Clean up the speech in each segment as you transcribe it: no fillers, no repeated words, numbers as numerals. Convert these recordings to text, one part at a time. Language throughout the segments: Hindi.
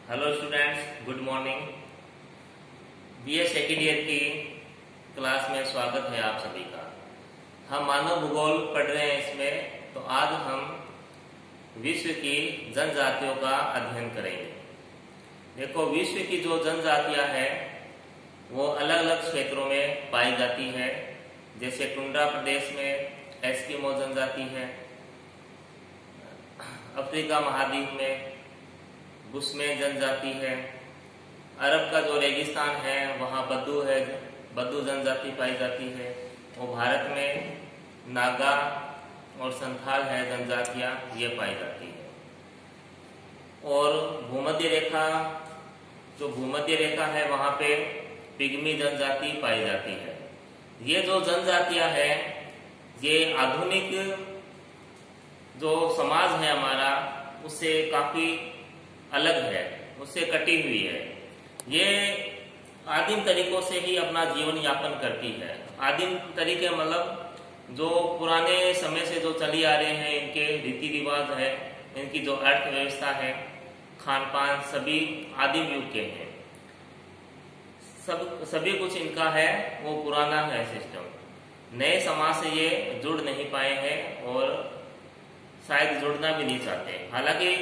Hello students, good morning. BA second year की क्लास में स्वागत है आप सभी का। हम मानव भूगोल पढ़ रहे हैं इसमें, तो आज हम विश्व की जनजातियों का अध्ययन करेंगे। देखो, विश्व की जो जनजातियां हैं वो अलग अलग क्षेत्रों में पाई जाती है। जैसे टुंड्रा प्रदेश में एस्किमो जनजाति है, अफ्रीका महाद्वीप में बुशमैन जनजाति है, अरब का जो रेगिस्तान है वहाँ बद्दू है, बद्दू जनजाति पाई जाती है। वो भारत में नागा और संथाल है जनजातियाँ, ये पाई जाती है। और भूमध्य रेखा, जो भूमध्य रेखा है वहाँ पे पिग्मी जनजाति पाई जाती है। ये जो जनजातियाँ हैं ये आधुनिक जो समाज है हमारा उससे काफी अलग है, उससे कटी हुई है। ये आदिम तरीकों से ही अपना जीवन यापन करती है। आदिम तरीके मतलब जो पुराने समय से जो चली आ रहे हैं, इनके रीति रिवाज है, इनकी जो अर्थव्यवस्था है, खान पान, सभी आदिम युग के हैं। सभी कुछ इनका है वो पुराना है सिस्टम। नए समाज से ये जुड़ नहीं पाए हैं और शायद जुड़ना भी नहीं चाहते। हालांकि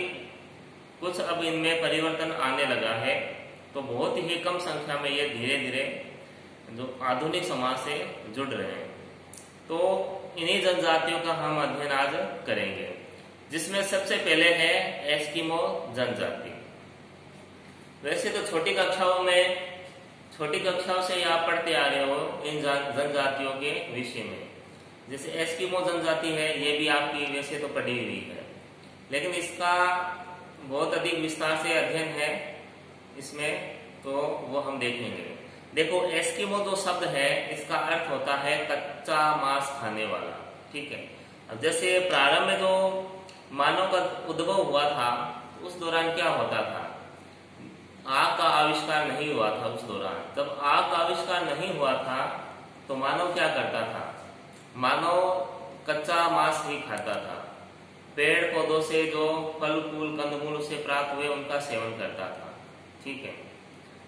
कुछ अब इनमें परिवर्तन आने लगा है, तो बहुत ही कम संख्या में ये धीरे धीरे जो आधुनिक समाज से जुड़ रहे हैं। तो इन्हीं जनजातियों का हम अध्ययन आज करेंगे, जिसमें सबसे पहले है एस्किमो जनजाति। वैसे तो छोटी कक्षाओं से आप पढ़ते आ रहे हो इन जनजातियों के विषय में। जैसे एस्किमो जनजाति है, ये भी आपकी वैसे तो पढ़ी हुई है, लेकिन इसका बहुत अधिक विस्तार से अध्ययन है इसमें, तो वो हम देखेंगे। देखो, एस्किमो जो शब्द है इसका अर्थ होता है कच्चा मांस खाने वाला। ठीक है। अब जैसे प्रारंभ में जो मानव का उद्भव हुआ था उस दौरान क्या होता था, आग का आविष्कार नहीं हुआ था। उस दौरान जब आग का आविष्कार नहीं हुआ था तो मानव क्या करता था, मानव कच्चा मांस ही खाता था। पेड़ पौधों से जो फल फूल कंदमूल से प्राप्त हुए उनका सेवन करता था। ठीक है।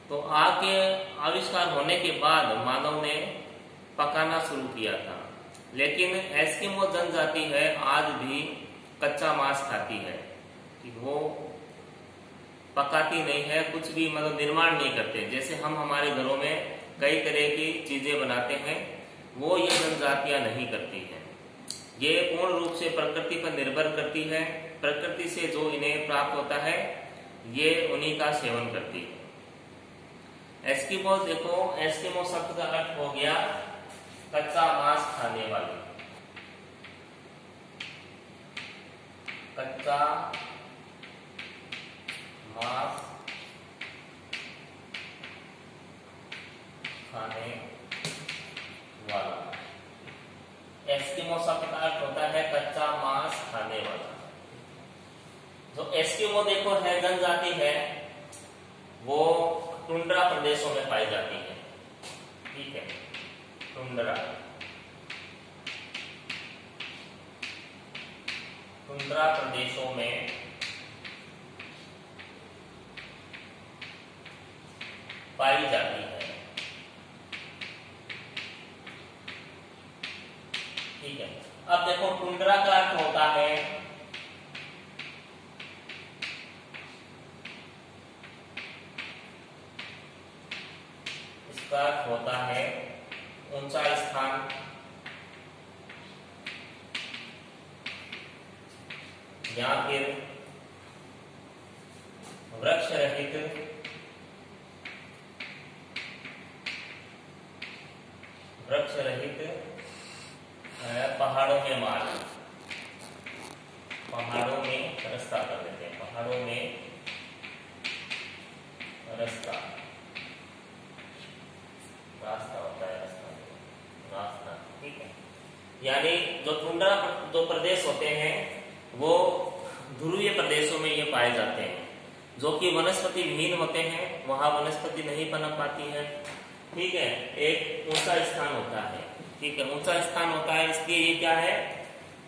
तो आग के आविष्कार होने के बाद मानव ने पकाना शुरू किया था। लेकिन एस्किमो जनजाति है आज भी कच्चा मांस खाती है, कि वो पकाती नहीं है, कुछ भी मतलब निर्माण नहीं करते। जैसे हम हमारे घरों में कई तरह की चीजें बनाते हैं, वो ये जनजातियां नहीं करती हैं। ये पूर्ण रूप से प्रकृति पर निर्भर करती है। प्रकृति से जो इन्हें प्राप्त होता है ये उन्हीं का सेवन करती है। एस्किमो, देखो एस्किमो शब्द का अर्थ हो गया कच्चा मांस खाने वाले, कच्चा मांस खाने वाला। एस्किमो शब्द का अर्थ होता है कच्चा मांस खाने वाला। जो एस्किमो देखो है जनजाति है वो टुंड्रा प्रदेशों में पाई जाती है। ठीक है, टुंड्रा प्रदेशों में पाई जाती है। ठीक है। अब देखो, टुंड्रा का अर्थ होता है इसका अर्थ होता है ऊंचा स्थान या फिर वृक्ष रहित पहाड़ों के मार्ग, पहाड़ों में रास्ता कर देते हैं, पहाड़ों में रास्ता होता है, रास्ता। ठीक है। यानी जो टुंड्रा जो प्रदेश होते हैं वो ध्रुवीय प्रदेशों में ये पाए जाते हैं, जो कि वनस्पति विहीन होते हैं, वहां वनस्पति नहीं पनप पाती है। ठीक है। एक ऊंचा स्थान होता है। ठीक है, ऊंचा स्थान होता है, इसलिए ये क्या है,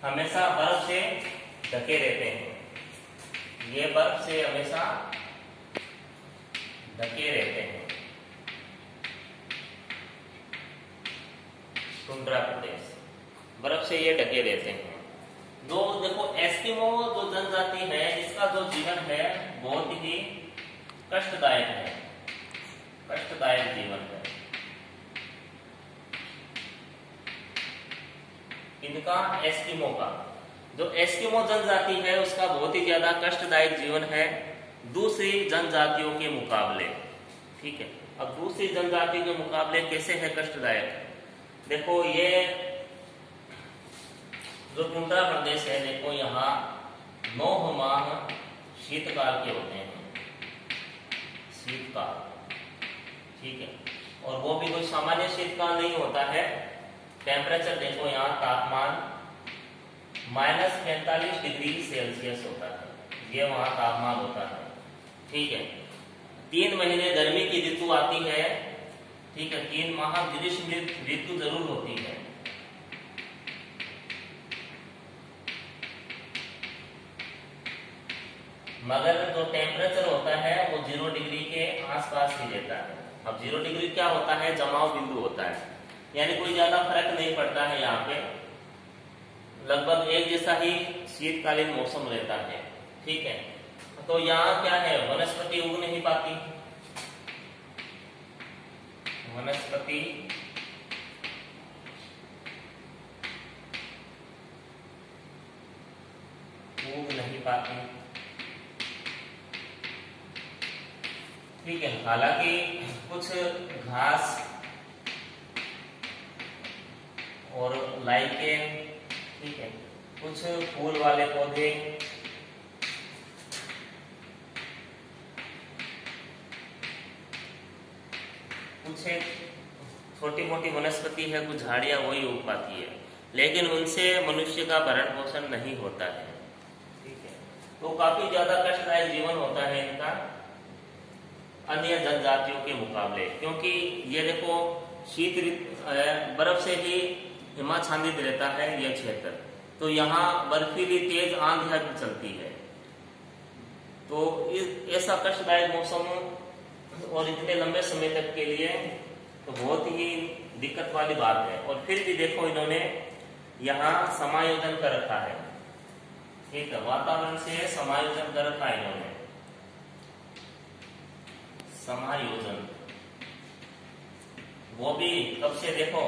हमेशा बर्फ से ढके रहते हैं। ये बर्फ से हमेशा ढके रहते हैं, टुंड्रा प्रदेश बर्फ से ये ढके रहते हैं। जो देखो एस्किमो जो जनजाति है, इसका जो जीवन है बहुत ही कष्टदायक है, कष्टदायक जीवन है इनका। एस्किमो का जो एस्किमो जनजाति है उसका बहुत ही ज्यादा कष्टदायक जीवन है दूसरी जनजातियों के मुकाबले। ठीक है, अब दूसरी जनजाति के मुकाबले कैसे है कष्टदायक? देखो ये जो टुंड्रा प्रदेश है, देखो यहाँ 9 माह शीतकाल के होते हैं, शीतकाल। ठीक है, और वो भी कोई सामान्य शीतकाल नहीं होता है। टेम्परेचर देखो यहाँ तापमान -45 डिग्री सेल्सियस होता है, ये वहाँ तापमान होता है। ठीक है, 3 महीने गर्मी की ऋतु आती है। ठीक है, 3 माह ग्रीष्म ऋतु जरूर होती है। मगर जो टेम्परेचर होता है वो 0 डिग्री के आसपास ही रहता है। अब 0 डिग्री क्या होता है? जमाव बिंदु होता है, यानी कोई ज्यादा फर्क नहीं पड़ता है। यहाँ पे लगभग एक जैसा ही शीतकालीन मौसम रहता है। ठीक है, तो यहाँ क्या है? वनस्पति उग नहीं पाती, वनस्पति उग नहीं पाती। ठीक है, हालांकि कुछ घास और लाइकेन, ठीक है, कुछ फूल वाले पौधे, कुछ छोटी मोटी वनस्पति है, कुछ झाड़ियां वही उग पाती है, लेकिन उनसे मनुष्य का भरण पोषण नहीं होता है। ठीक है, तो काफी ज्यादा कष्टदायक जीवन होता है इनका अन्य जनजातियों के मुकाबले, क्योंकि ये देखो शीत बर्फ से ही हिमाच्छादित रहता है यह क्षेत्र, तो यहाँ बर्फीली तेज आंधियां भी चलती है। तो ऐसा कष्टदायक मौसम और इतने लंबे समय तक के लिए तो बहुत ही दिक्कत वाली बात है। और फिर भी देखो इन्होंने यहाँ समायोजन कर रखा है। ठीक है, वातावरण से समायोजन कर रखा है इन्होंने, समायोजन, वो भी कब से? देखो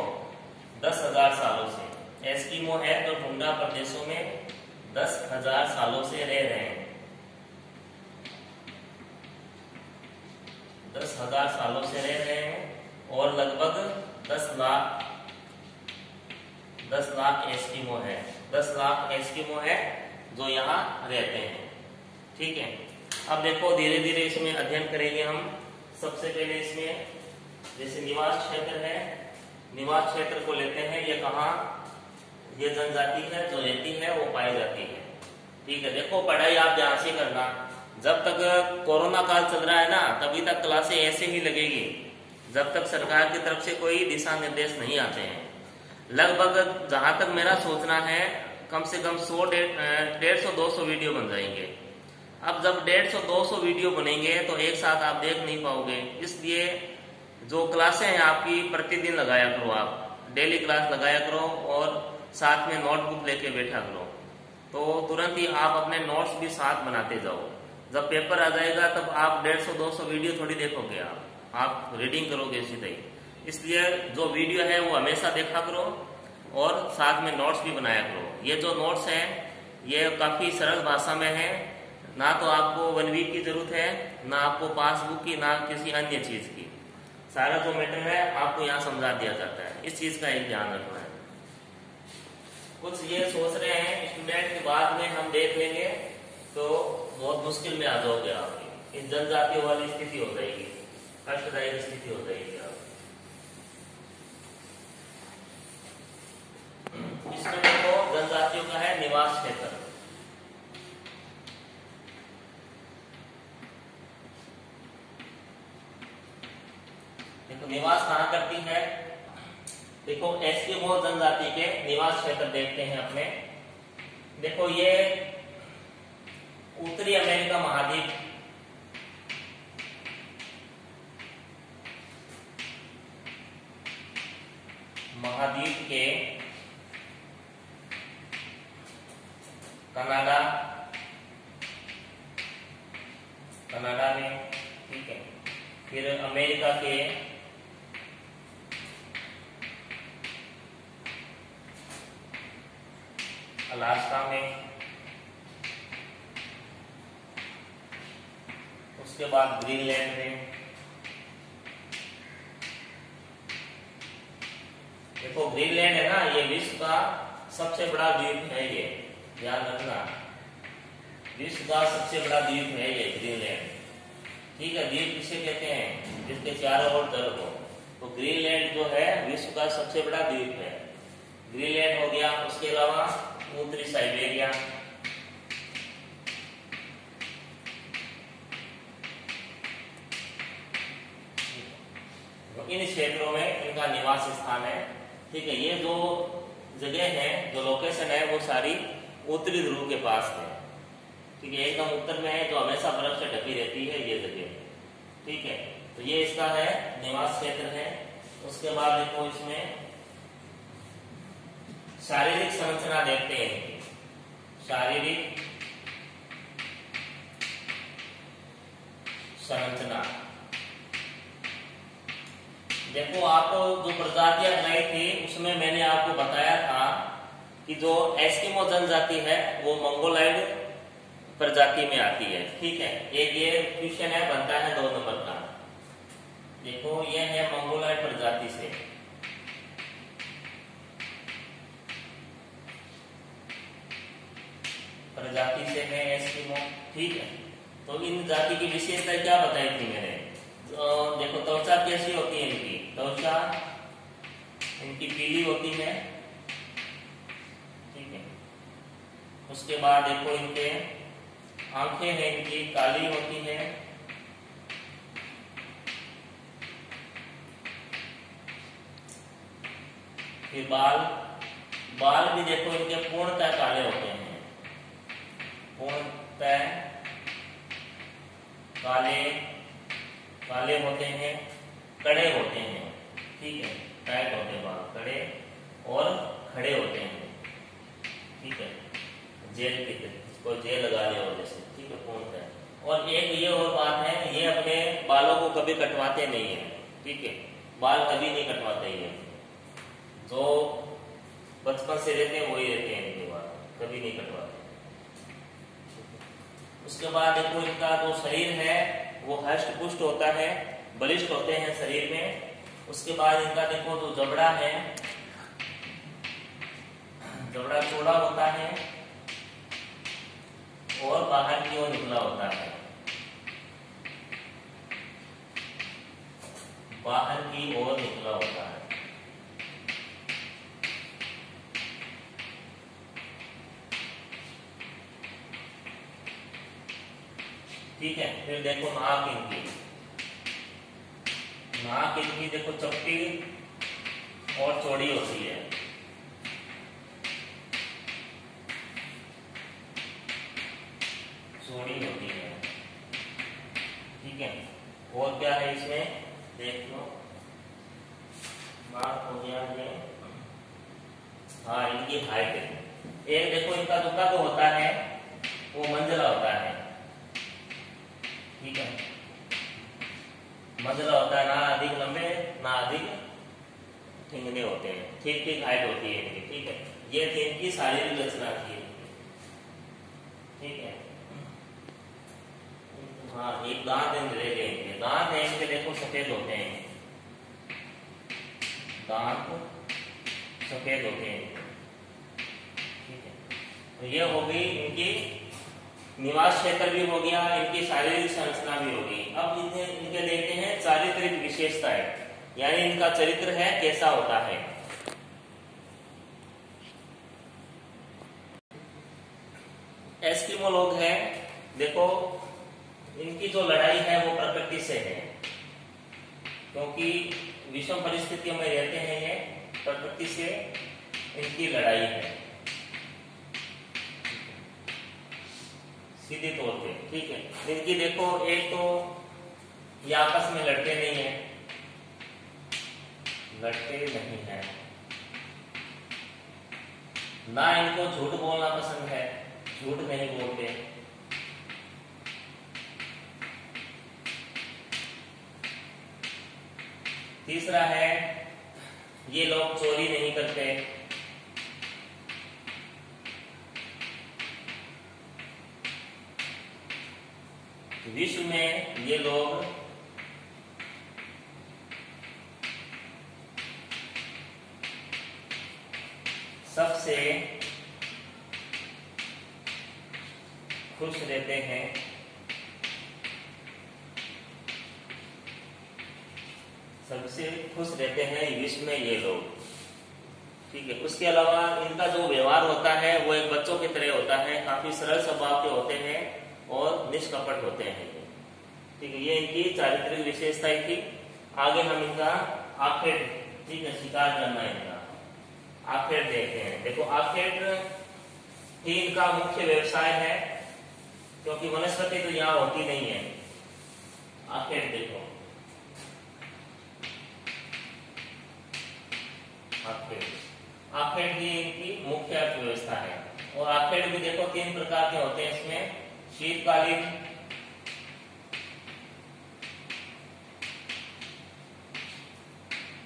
10,000 सालों से। एस्किमो है तो टुंड्रा प्रदेशों में 10,000 सालों से रह रहे हैं, 10,000 सालों से रह रहे हैं। और लगभग 10 लाख एस्किमो है, 10 लाख एस्किमो है जो यहाँ रहते हैं। ठीक है, अब देखो धीरे धीरे इसमें अध्ययन करेंगे हम। सबसे पहले इसमें जैसे निवास क्षेत्र है, निवास क्षेत्र को लेते हैं। ये कहाँ ये जनजाति है जो रहती है वो पाई जाती है। ठीक है, देखो पढ़ाई आप ध्यान से करना। जब तक कोरोना काल चल रहा है ना, तभी तक क्लासें ऐसे ही लगेगी जब तक सरकार की तरफ से कोई दिशा निर्देश नहीं आते हैं। लगभग जहां तक मेरा सोचना है कम से कम 150-200 वीडियो बन जाएंगे। अब जब 150-200 वीडियो बनेंगे तो एक साथ आप देख नहीं पाओगे, इसलिए जो क्लासें हैं आपकी प्रतिदिन लगाया करो, आप डेली क्लास लगाया करो और साथ में नोटबुक लेके बैठा करो, तो तुरंत ही आप अपने नोट्स भी साथ बनाते जाओ। जब पेपर आ जाएगा तब आप 150-200 वीडियो थोड़ी देखोगे, आप रीडिंग करोगे सीधे ही। इसलिए जो वीडियो है वो हमेशा देखा करो और साथ में नोट्स भी बनाया करो। ये जो नोट्स हैं ये काफी सरल भाषा में है, ना तो आपको 1 वीक की जरूरत है, ना आपको पासबुक की, ना किसी अन्य चीज की। सारा जो मैटर है आपको यहाँ समझा दिया जाता है, इस चीज का एक ध्यान रखना है। कुछ ये सोच रहे हैं स्टूडेंट के बाद में हम देख लेंगे तो बहुत मुश्किल में आ जाओगे आप, इस जनजातियों वाली स्थिति हो जाएगी, कष्टदायक स्थिति हो जाएगी आप। इसमें देखो जनजातियों का है निवास क्षेत्र। देखो निवास कहाँ करती है, देखो एस्किमो जनजाति के निवास क्षेत्र देखते हैं अपने। देखो ये उत्तरी अमेरिका महाद्वीप, कनाडा में, ठीक है। फिर अमेरिका के अलास्का में, उसके बाद ग्रीनलैंड में। देखो ग्रीनलैंड है ना, ये विश्व का सबसे बड़ा द्वीप है, ये याद रखना, विश्व का सबसे बड़ा द्वीप है ये ग्रीनलैंड, ठीक है। द्वीप किसे कहते हैं? जिसके चारों ओर जल हो। तो ग्रीनलैंड जो है विश्व का सबसे बड़ा द्वीप है, ग्रीनलैंड हो गया। उसके अलावा उत्तरी साइबेरिया, इन क्षेत्रों में इनका निवास स्थान है, ठीक है। ये जो जगह है, जो लोकेशन है, वो सारी उत्तरी ध्रुव के पास है, ठीक है। एकदम उत्तर में है, जो हमेशा बर्फ से ढकी रहती है ये जगह, ठीक है। तो ये इसका है निवास क्षेत्र है। उसके बाद देखो इसमें शारीरिक संरचना देखते हैं, शारीरिक संरचना। देखो आप जो प्रजातियां बनाई थी उसमें मैंने आपको बताया था कि जो एस्किमो जनजाति है वो मंगोलॉयड प्रजाति में आती है, ठीक है। एक ये क्वेश्चन है, बनता है 2 नंबर का। देखो ये है मंगोलॉयड प्रजाति से, प्रजाति से है एस्किमो, ठीक है। तो इन जाति की विशेषता क्या बताई थी मैंने? देखो त्वचा कैसी होती है इनकी, त्वचा इनकी पीली होती है, ठीक है। उसके बाद देखो इनके आंखें हैं इनकी काली होती है, फिर बाल भी देखो इनके पूर्णतः काले होते हैं, पूर्णतः काले होते हैं, कड़े होते हैं, ठीक है। टाइट होते हैं बाल, कड़े और खड़े होते हैं, ठीक है। जेल की इसको जेल लगा लिया हो जैसे, ठीक है, पूर्णतः। और एक ये और बात है, ये अपने बालों को कभी कटवाते नहीं है, ठीक है। बाल कभी नहीं कटवाते ये, जो बचपन से रहते हैं वही रहते हैं, इनके बाल कभी नहीं कटवाते। उसके बाद देखो इनका जो शरीर है वो हष्ट पुष्ट होता है, बलिष्ठ होते हैं शरीर में। उसके बाद इनका देखो जो जबड़ा है, जबड़ा चौड़ा होता है और बाहर की ओर निकला होता है, बाहर की ओर निकला होता है, ठीक है। फिर देखो नाक इनकी देखो चपटी और चौड़ी होती है, चौड़ी होती है, ठीक है। और क्या है इसमें देख लो, नाक हो गया ये, हाँ इनकी हाइट है। एक देखो इनका जो कद होता है वो मंझला होता है, ठीक है। मंझला होता है, ना अधिक लंबे ना अधिक ठिंगने होते हैं, ठीक ठीक हाइट होती है इनकी, ठीक है। ये थी इनकी शारीरिक रचना थी, ठीक है। हाँ एक दांत रह गए इनके, दांत है इनके देखो सफेद होते हैं, दांत सफेद होते हैं, ठीक है। तो ये हो गई इनकी निवास क्षेत्र भी हो गया, इनकी शारीरिक संरचना भी होगी। अब इनके देखते हैं चारित्रिक विशेषताएं, यानी इनका चरित्र है कैसा होता है। एस्किमो लोग हैं, देखो इनकी जो लड़ाई है वो प्रकृति से है, क्योंकि विषम परिस्थितियों में रहते हैं ये, प्रकृति से इनकी लड़ाई है सीधे तौर पे, ठीक है। इनकी देखो एक तो ये आपस में लड़ते नहीं है, ना इनको झूठ बोलना पसंद है, झूठ नहीं बोलते, तीसरा है ये लोग चोरी नहीं करते। विश्व में ये लोग सबसे खुश रहते हैं। सबसे खुश रहते हैं विश्व में ये लोग। ठीक है। उसके अलावा इनका जो व्यवहार होता है वो एक बच्चों की तरह होता है, काफी सरल स्वभाव के होते हैं और निष्कपट होते हैं। ठीक है, ये इनकी चारित्रिक विशेषताएं थी। आगे हम इनका आखेट, ठीक है, शिकार करना है इनका आखेट देखते हैं। देखो आखेट ही इनका मुख्य व्यवसाय है, क्योंकि वनस्पति तो यहाँ होती नहीं है। आखेट देखो, आखेट ही इनकी मुख्य अर्थव्यवस्था है। और आखेट भी देखो 3 प्रकार के होते हैं इसमें, शीतकालीन,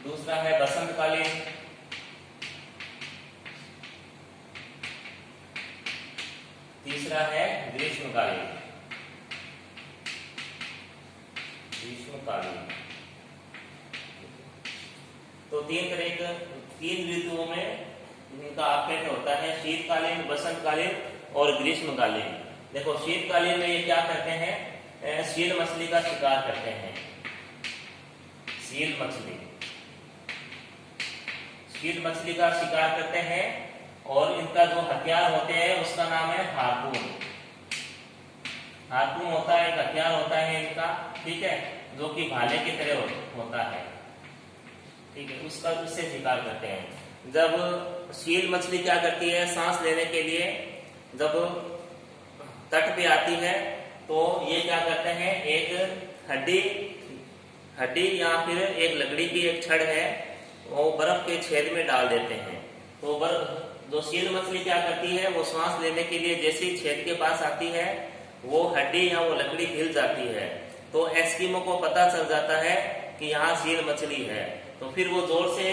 दूसरा है बसंतकालीन, तीसरा है ग्रीष्मकालीन। तो 3 ऋतुओं में इनका आखेट होता है, शीतकालीन, बसंतकालीन और ग्रीष्मकालीन। देखो शीतकालीन में ये क्या करते हैं, सील मछली का शिकार करते हैं। सील मछली का शिकार करते हैं और इनका जो हथियार होते हैं उसका नाम है हार्पून। हार्पून होता है, एक हथियार होता है इनका, ठीक है, जो कि भाले की तरह होता है। ठीक है, उससे शिकार करते हैं। जब सील मछली क्या करती है, सांस लेने के लिए जब तट पे आती है तो ये क्या करते हैं, एक हड्डी या फिर एक लकड़ी की एक छड़ है वो बर्फ के छेद में डाल देते हैं। तो जो सील मछली क्या करती है, वो सांस लेने के लिए जैसे ही छेद के पास आती है वो हड्डी या वो लकड़ी हिल जाती है। तो एस्किमो को पता चल जाता है कि यहाँ सील मछली है, तो फिर वो जोर से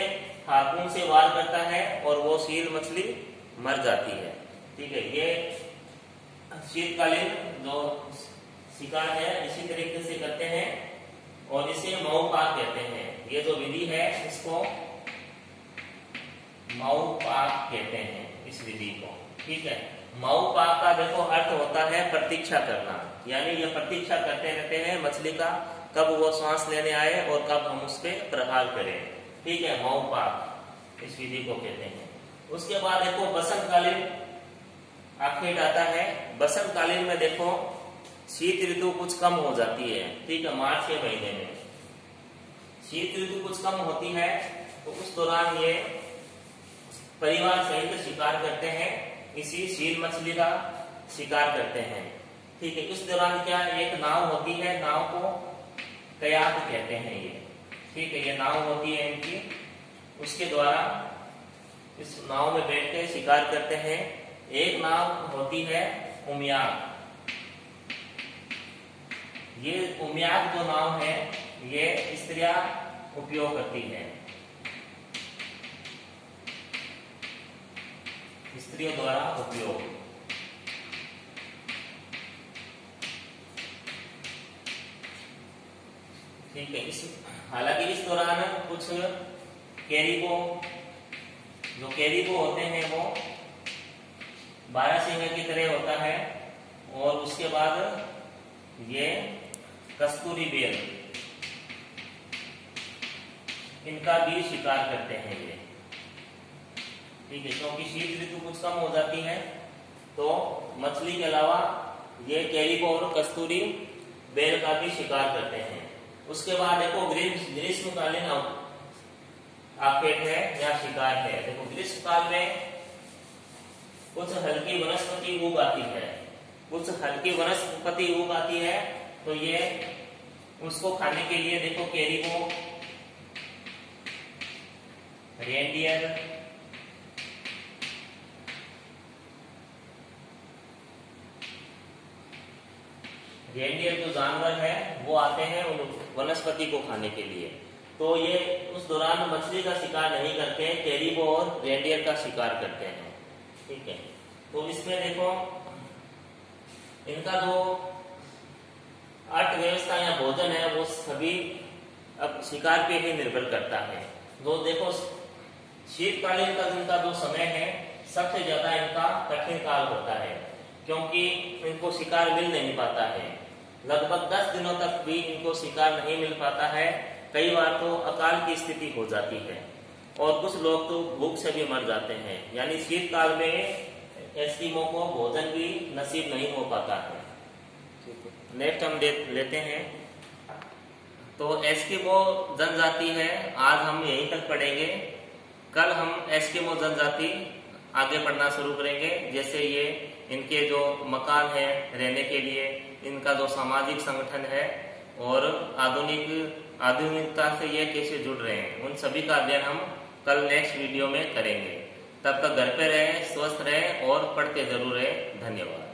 हार्पून से वार करता है और वो सील मछली मर जाती है। ठीक है, ये शीतकालीन जो शिकार है इसी तरीके से करते हैं और इसे मऊपाक कहते हैं। ये जो विधि है इसको मऊपाक कहते हैं, इस विधि को। ठीक है, मऊपाक का देखो अर्थ होता है प्रतीक्षा करना, यानी ये प्रतीक्षा करते रहते हैं मछली का, कब वो सांस लेने आए और कब हम उस पर प्रहार करें। ठीक है, मऊपाक इस विधि को कहते हैं। उसके बाद देखो बसंतकालीन आखेट आता है। बसंतकालीन में देखो शीत ऋतु कुछ कम हो जाती है। ठीक है, मार्च के महीने में शीत ऋतु कुछ कम होती है, तो उस दौरान ये परिवार सहित शिकार करते हैं, इसी सील मछली का शिकार करते हैं। ठीक है, इस दौरान क्या एक नाव होती है, नाव को कयाक कहते हैं ये। ठीक है, ये नाव होती है इनकी, उसके द्वारा इस नाव में बैठ के शिकार करते हैं। एक नाव होती है उमियाक। ये उमियाक जो नाव है ये स्त्रियां उपयोग करती हैं, स्त्रियों द्वारा उपयोग। ठीक है, हालांकि इस दौरान कुछ कैरिबो होते हैं वो बारहसिंगे की तरह होता है, और उसके बाद ये कस्तूरी बेल, इनका भी शिकार करते हैं ये। ठीक है, क्योंकि शीत ऋतु कुछ कम हो जाती है तो मछली के अलावा ये कैरिबो और कस्तूरी बेल का भी शिकार करते हैं। उसके बाद देखो ग्रीष्मकालीन आखेट है या शिकार है। देखो ग्रीष्मकाल में कुछ हल्की वनस्पति उग आती है, तो ये उसको खाने के लिए देखो कैरिबो, रेनडियर, जो जानवर है वो आते हैं वनस्पति को खाने के लिए। तो ये उस दौरान मछली का शिकार नहीं करते हैं, कैरिबो और रेंडियर का शिकार करते हैं। ठीक है, तो इसमें देखो इनका जो अर्थव्यवस्था या भोजन है वो सभी अब शिकार पे ही निर्भर करता है। जो देखो शीतकालीन का जिनका जो समय है सबसे ज्यादा इनका कठिन काल होता है, क्योंकि इनको शिकार मिल नहीं पाता है। लगभग 10 दिनों तक भी इनको शिकार नहीं मिल पाता है। कई बार तो अकाल की स्थिति हो जाती है और कुछ लोग तो भूख से भी मर जाते हैं। यानी शीतकाल में एस्किमो को भोजन भी नसीब नहीं हो पाता है। नेक्स्ट हम लेते हैं, तो एस्किमो जनजाति है, आज हम यहीं तक पढ़ेंगे। कल हम एस्किमो जनजाति आगे पढ़ना शुरू करेंगे, जैसे ये इनके जो मकान है रहने के लिए, इनका जो सामाजिक संगठन है और आधुनिकता से ये कैसे जुड़ रहे हैं, उन सभी का अध्ययन हम कल नेक्स्ट वीडियो में करेंगे। तब तक घर पे रहें, स्वस्थ रहें और पढ़ते जरूर रहें। धन्यवाद।